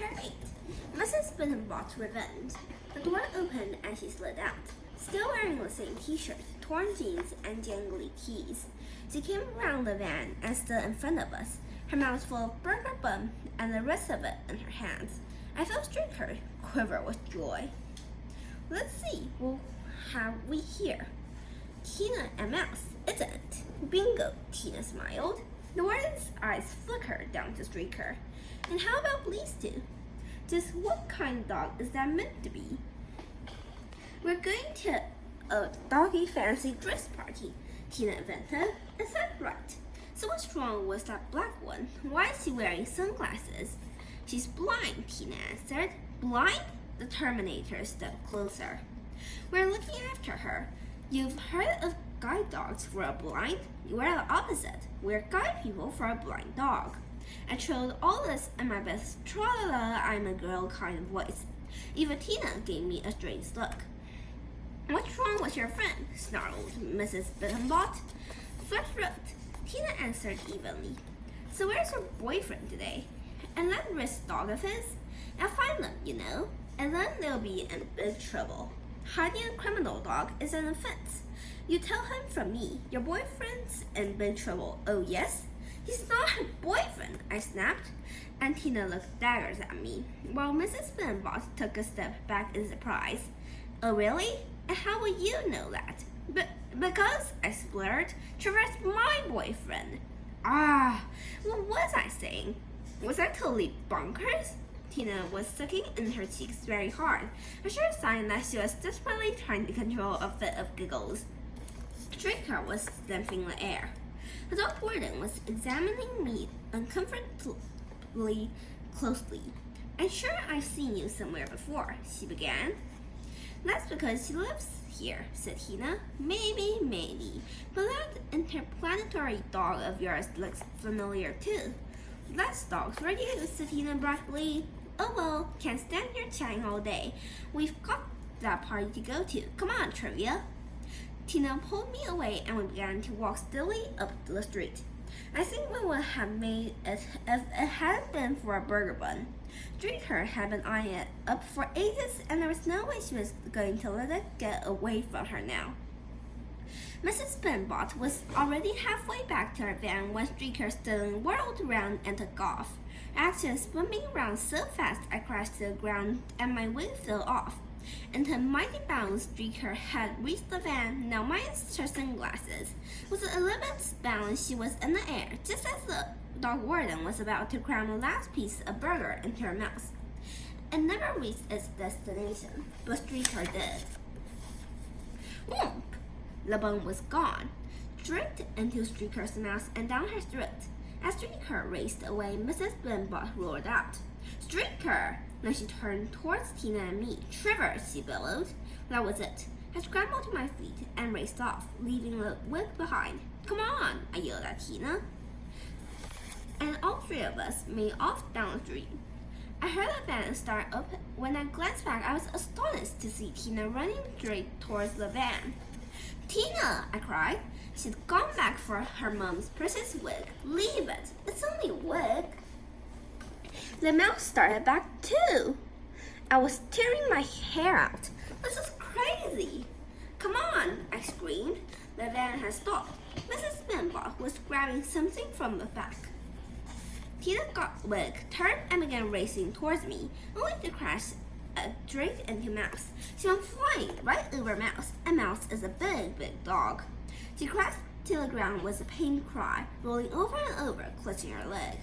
Chapter 8 Mrs. Bittenbot's Revenge. The door opened and she slid out, still wearing the same t-shirt, torn jeans, and jangly keys. She came around the van and stood in front of us, her mouth full of burger bun and the rest of it in her hands. I felt Streaker quiver with joy. Let's see, what have we here? Tina and Mouse, isn't it? Bingo, Tina smiled. The warden's eyes flickered down to Streaker. And how about these two? Just what kind of dog is that meant to be? We're going to a doggy fancy dress party, Tina invented. Is that right? So what's wrong with that black one? Why is she wearing sunglasses? She's blind, Tina answered. Blind? The Terminator stepped closer. We're looking after her. You've heard of guide dogs for a blind? We're the opposite. We're guide people for a blind dog. I trilled all this in my best tra-la-la, I'm a girl kind of voice. Even Tina gave me a strange look. What's wrong with your friend? Snarled Mrs. Bittenbot. Flat throat, Tina answered evenly. So where's her boyfriend today? And that wrist dog of his? I'll find them, you know, and then they'll be in big trouble. Hiding a criminal dog is an offense. You tell him from me, your boyfriend's in big trouble. Oh yes? He's not her boyfriend, I snapped, and Tina looked daggers at me, while Mrs. Bittenbot took a step back in surprise. Oh really? And how would you know that? Because, I spluttered, Trevor's my boyfriend. Ah, what was I saying? Was I totally bonkers? Tina was sucking in her cheeks very hard, a sure sign that she was desperately trying to control a fit of giggles. Streaker was sniffing the air. The dog warden was examining me uncomfortably closely. I'm sure I've seen you somewhere before, she began. That's because she lives here, said Tina. Maybe. But that interplanetary dog of yours looks familiar too. That's dogs for you, said Tina brightly. Oh well, can't stand here chatting all day. We've got that party to go to. Come on, Trivia. Tina pulled me away and we began to walk steadily up the street. I think we would have made it if it hadn't been for a burger bun. Streaker had been eyeing it up for ages and there was no way she was going to let it get away from her now. Mrs. Bittenbot was already halfway back to her van when Streaker suddenly whirled around and took off. Actually spinning around so fast I crashed to the ground and my wing fell off. In a mighty bound, Streaker had reached the van, now minus her sunglasses. With an 11th bound, she was in the air, just as the dog warden was about to cram the last piece of burger into her mouth. It never reached its destination, but Streaker did. Whoomp! The bun was gone, straight into Streaker's mouth and down her throat. As Streaker raced away, Mrs. Bittenbot roared out, Streaker! Then she turned towards Tina and me. Trevor, she bellowed. That was it. I scrambled to my feet and raced off, leaving the wig behind. Come on, I yelled at Tina. And all three of us made off down the street. I heard the van start up. When I glanced back, I was astonished to see Tina running straight towards the van. Tina, I cried. She'd gone back for her mom's precious wig. Leave it. It's only a wig. The mouse started back too. I was tearing my hair out. This is crazy. Come on, I screamed. The van had stopped. Mrs. Bittenbot was grabbing something from the back. Tina got the wig, turned and began racing towards me, only to crash straight into Mouse. She went flying right over Mouse, and Mouse is a big dog. She crashed to the ground with a pained cry, rolling over and over, clutching her leg.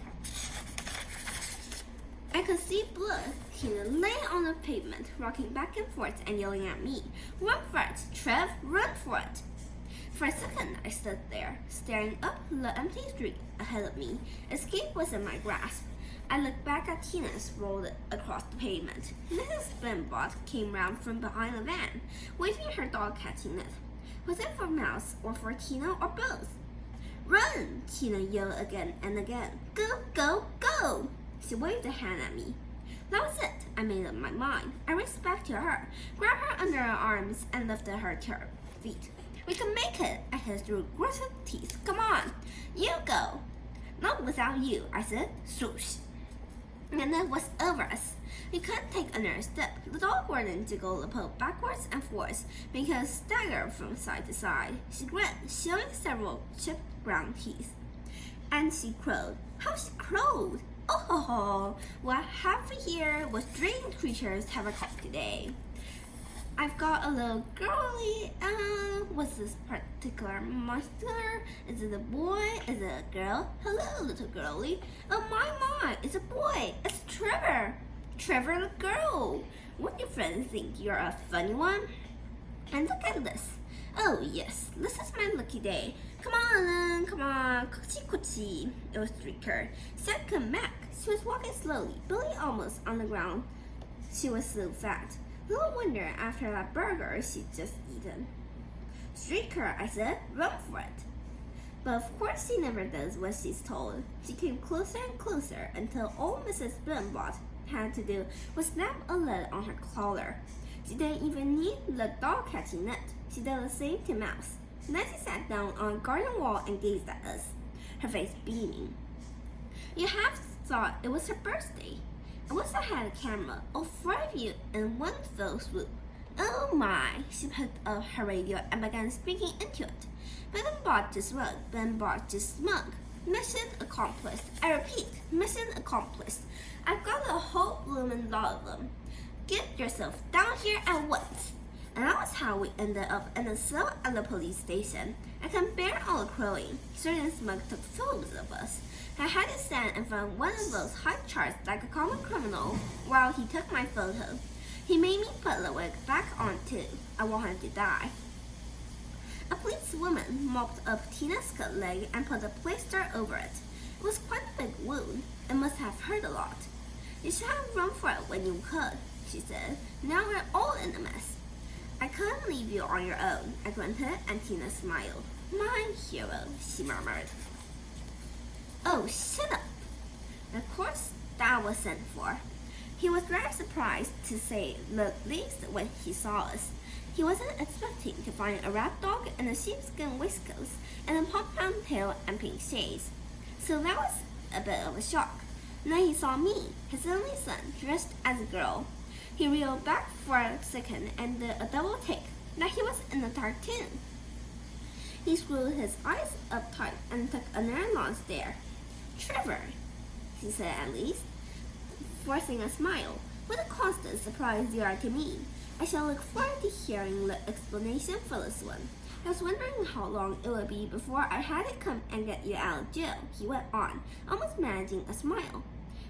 I could see blood. Tina lay on the pavement, rocking back and forth and yelling at me. Run for it, Trev, run for it. For a second, I stood there, staring up the empty street ahead of me. Escape was in my grasp. I looked back at Tina rolled across the pavement. Mrs. Bittenbot came round from behind the van, waving her dog catching net. Was it for Mouse or for Tina or both? Run! Tina yelled again and again. Go! She waved a hand at me. That was it. I made up my mind. I raced back to her, grabbed her under her arms, and lifted her to her feet. We can make it, I hissed through gritted teeth. Come on, you go. Not without you, I said. Swoosh. and it was over us. We couldn't take another step. The dog wanted to go backwards and forwards, making us stagger from side to side. She grinned, showing several chipped brown teeth. And she crowed. How she crowed! Oh ho ho! What have we here with strange creatures have a talk today? I've got a little girlie. What's this particular monster? Is it a boy? Is it a girl? Hello, little girlie. Oh my, it's a boy. It's Trevor. Trevor the girl. Wouldn't your friends think you're a funny one? And look at this. Oh yes, this is my lucky day. Come on, come on, coochie. It was Streaker. Sam came back. She was walking slowly, Billy almost on the ground. She was so fat. Little wonder after that burger she'd just eaten. Streaker, I said, run for it. But of course she never does what she's told. She came closer and closer until all Mrs. Spinbot had to do was snap a lid on her collar. She didn't even need the dog catching net. She did the same to Mouse. Then she sat down on a garden wall and gazed at us, her face beaming. You half thought it was her birthday. I wish I had a camera, all four of you in one fell swoop. Oh my! She picked up her radio and began speaking into it. Ben bought this rug, Ben bought this mug. Mission accomplished. I repeat, mission accomplished. I've got a whole bloomin' lot of them. Get yourself down here at once. And that was how we ended up in a cell at the police station. I can bear all the crowing. Certain Smug took photos of us. I had to stand in front of one of those high charts like a common criminal while he took my photo. He made me put the wig back on too. I wanted to die. A policewoman mopped up Tina's cut leg and put a plaster over it. It was quite a big wound. It must have hurt a lot. You should have run for it when you could, she said. Now we're all in a mess. I couldn't leave you on your own, I grunted, and Tina smiled. My hero, she murmured. Oh, shut up! Of course, Dad was sent for. He was rather surprised, to say the least, when he saw us. He wasn't expecting to find a rat dog in a sheepskin waistcoat and a pom-pom tail and pink shades. So that was a bit of a shock. And then he saw me, his only son, dressed as a girl. He reeled back for a second and did a double take, like he was in a cartoon. He screwed his eyes up tight and took another long stare. Trevor, he said at least, forcing a smile. What a constant surprise you are to me. I shall look forward to hearing the explanation for this one. I was wondering how long it would be before I had to come and get you out of jail, he went on, almost managing a smile.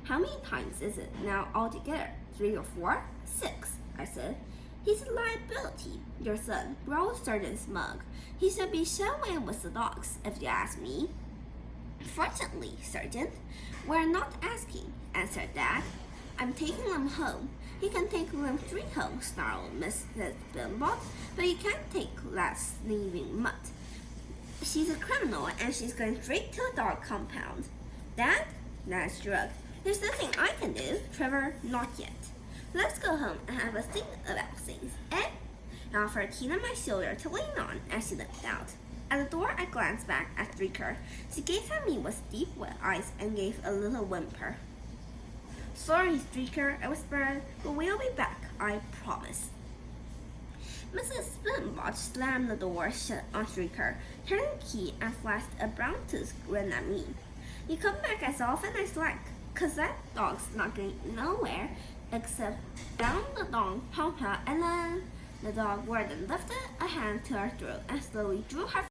How many times is it now altogether? 3 or 4? 6, I said. He's a liability, your son, growled Sergeant Smug. He should be shown in with the dogs, if you ask me. Fortunately, Sergeant, we're not asking, answered Dad. I'm taking them home. You can take them 3 home, snarled Mrs. Bimbot, but you can't take that sneezing mutt. She's a criminal and she's going straight to a dog compound. Dad? Dad shrugged. There's nothing I can do, Trevor, not yet. Let's go home and have a think about things, eh? I offered Tina my shoulder to lean on as she limped out. At the door, I glanced back at Streaker. She gazed at me with deep, wet eyes and gave a little whimper. Sorry, Streaker, I whispered, but we'll be back, I promise. Mrs. Spinbot slammed the door shut on Streaker, turned the key, and flashed a brown-toothed grin at me. You come back as often as like, 'cause that dog's not going nowhere except down the dog pom-pom, and then the dog warden lifted a hand to her throat and slowly drew her